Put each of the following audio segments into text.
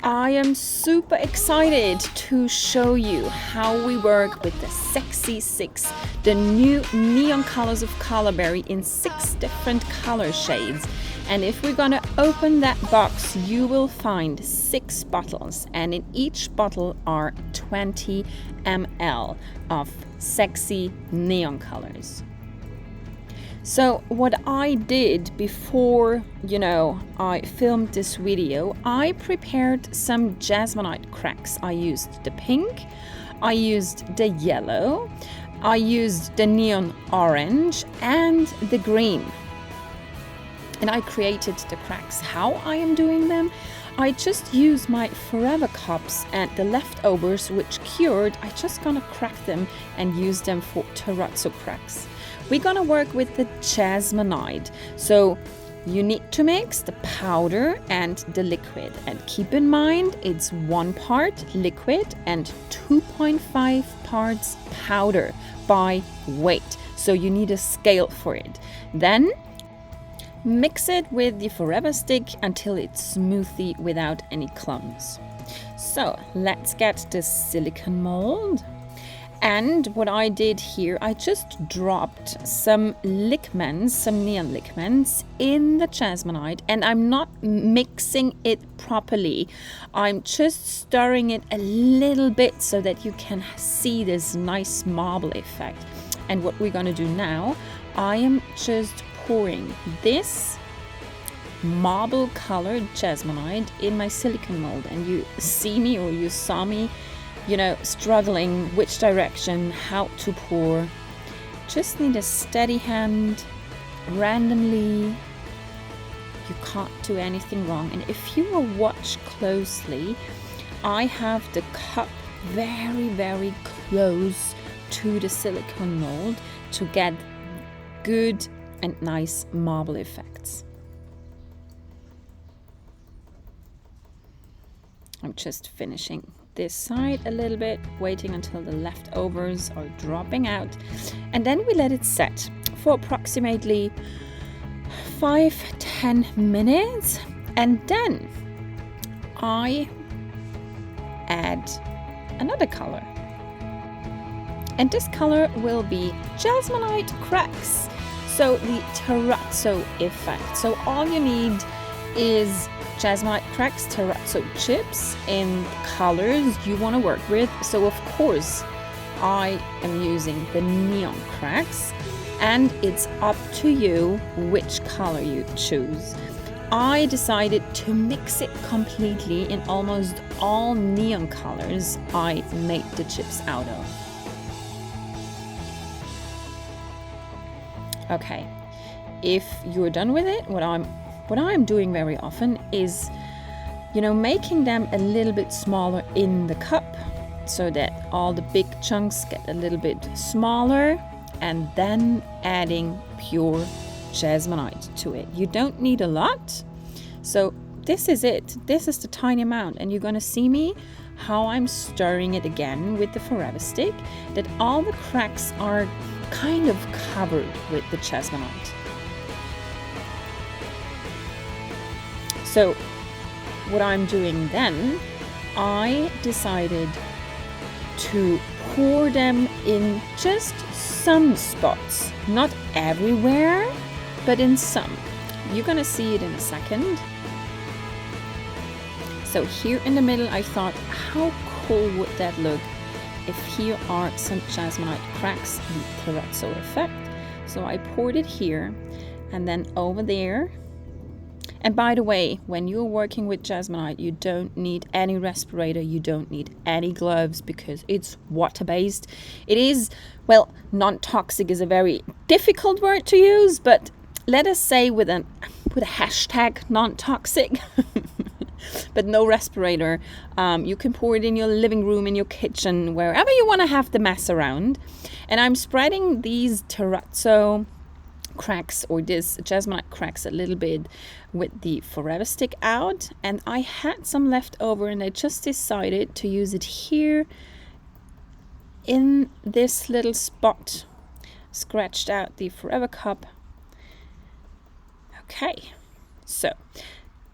I am super excited to show you how we work with the Sexy 6, the new neon colors of Colorberry in 6 different color shades. And if we're gonna open that box, you will find 6 bottles, and in each bottle are 20 ml of sexy neon colors. So what I did before, I filmed this video, I prepared some Jasmonite cracks. I used the pink, I used the yellow, I used the neon orange and the green. And I created the cracks. How I am doing them? I just use my Forever cups and the leftovers which cured. I just gonna crack them and use them for terrazzo cracks. We're gonna work with the Jasmonite. So you need to mix the powder and the liquid. And keep in mind, it's 1 part liquid and 2.5 parts powder by weight. So you need a scale for it. Then mix it with the Forever stick until it's smoothie without any clumps. So let's get the silicone mold. And what I did here, I just dropped some LIQU-MENTS, some neon LIQU-MENTS in the Jasmonite, and I'm not mixing it properly. I'm just stirring it a little bit so that you can see this nice marble effect. And what we're gonna do now, I am just pouring this marble colored Jasmonite in my silicone mold, and you see me, or you saw me, struggling which direction, how to pour. Just need a steady hand, randomly. You can't do anything wrong. And if you will watch closely, I have the cup very, very close to the silicone mold to get good and nice marble effects. I'm just finishing this side a little bit, waiting until the leftovers are dropping out, and then we let it set for approximately 5-10 minutes, and then I add another color, and this color will be Jasmonite cracks, so the terrazzo effect. So all you need is Jasmonite cracks, terrazzo chips in colors you want to work with. So of course I am using the neon cracks, and it's up to you which color you choose. I decided to mix it completely in almost all neon colors I made the chips out of. Okay, if you're done with it, what I'm doing very often is, making them a little bit smaller in the cup so that all the big chunks get a little bit smaller, and then adding pure Jasmonite to it. You don't need a lot. So this is it. This is the tiny amount, and you're gonna see me how I'm stirring it again with the Forever stick, that all the cracks are kind of covered with the Jasmonite. So what I'm doing then, I decided to pour them in just some spots, not everywhere, but in some. You're gonna see it in a second. So here in the middle, I thought, how cool would that look if here are some Jasmonite cracks, the terrazzo effect. So I poured it here, and then over there. And by the way, when you're working with Jasmonite, you don't need any respirator, you don't need any gloves, because it's water-based. It is, well, non-toxic is a very difficult word to use, but let us say with a hashtag non-toxic. But no respirator. You can pour it in your living room, in your kitchen, wherever you want to have the mess around. And I'm spreading these terrazzo cracks, or this Jasmonite cracks, a little bit with the Forever stick out, and I had some left over, and I just decided to use it here in this little spot. Scratched out the Forever cup. Okay, so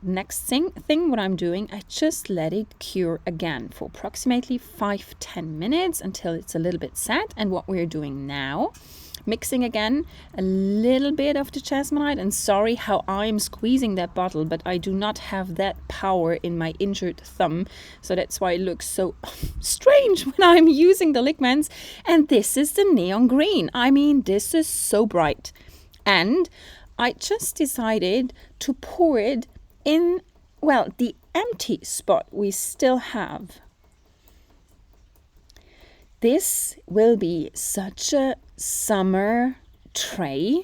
next thing what I'm doing, I just let it cure again for approximately 5-10 minutes until it's a little bit set. And what we're doing now, mixing again a little bit of the jasmonite, and sorry how I'm squeezing that bottle, but I do not have that power in my injured thumb, so that's why it looks so strange when I'm using the LIQU-MENTS. And this is the neon green. I mean, this is so bright. And I just decided to pour it in, well, the empty spot we still have. This will be such a summer tray,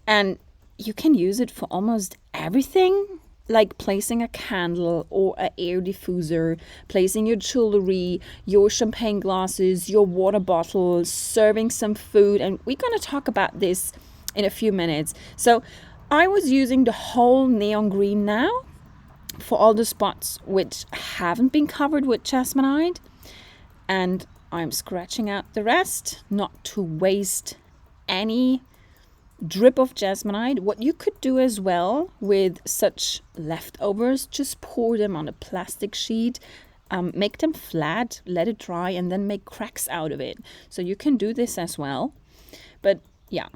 and you can use it for almost everything, like placing a candle or an air diffuser, placing your jewelry, your champagne glasses, your water bottles, serving some food. And we're going to talk about this in a few minutes. So I was using the whole neon green now for all the spots which haven't been covered with jasmonite, and I'm scratching out the rest not to waste any drip of jasmonite. What you could do as well with such leftovers, just pour them on a plastic sheet, make them flat, let it dry, and then make cracks out of it. So you can do this as well. But yeah,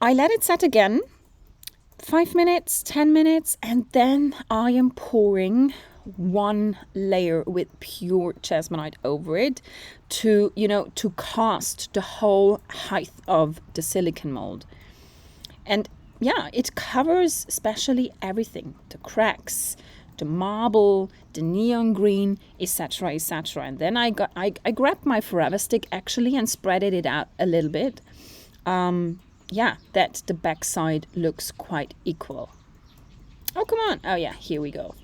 I let it set again, 5 minutes, 10 minutes, and then I am pouring one layer with pure jasmonite over it to, to cast the whole height of the silicone mold. And yeah, it covers especially everything, the cracks, the marble, the neon green, etc., etc. And then I grabbed my forever stick actually and spreaded it out a little bit. Yeah, that the back side looks quite equal. Oh, come on. Oh yeah, here we go.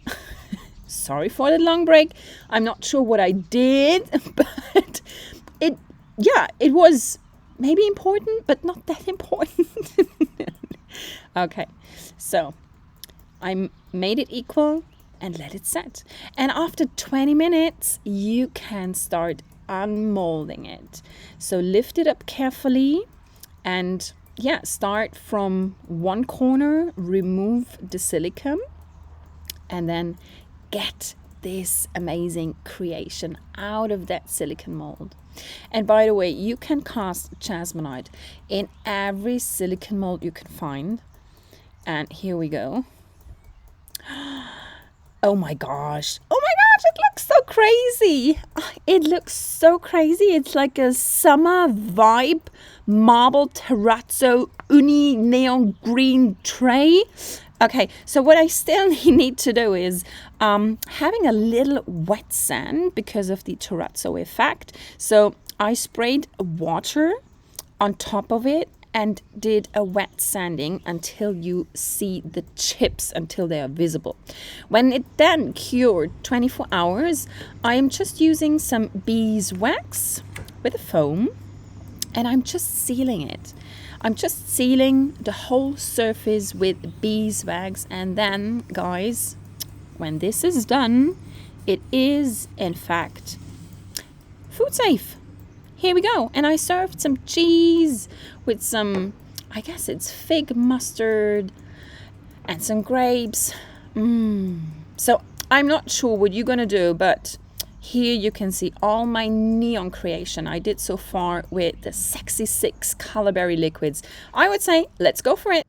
Sorry for the long break. I'm not sure what I did, but it was maybe important, but not that important. Okay, so I made it equal and let it set. And after 20 minutes, you can start unmolding it. So lift it up carefully and yeah, start from one corner, remove the silicone, and then get this amazing creation out of that silicone mold. And by the way, you can cast jasmonite in every silicone mold you can find. And here we go. Oh my gosh, it looks so crazy. It looks so crazy. It's like a summer vibe marble terrazzo uni neon green tray. Okay, so what I still need to do is having a little wet sand because of the terrazzo effect. So I sprayed water on top of it and did a wet sanding until you see the chips, until they are visible. When it then cured 24 hours, I am just using some beeswax with a foam, and I'm just sealing it. I'm just sealing the whole surface with beeswax, and then, guys, when this is done, it is, in fact, food safe. Here we go. And I served some cheese with some, I guess it's fig mustard and some grapes. So I'm not sure what you're going to do, but here you can see all my neon creation I did so far with the Sexy 6 Colorberry liquids. I would say, let's go for it.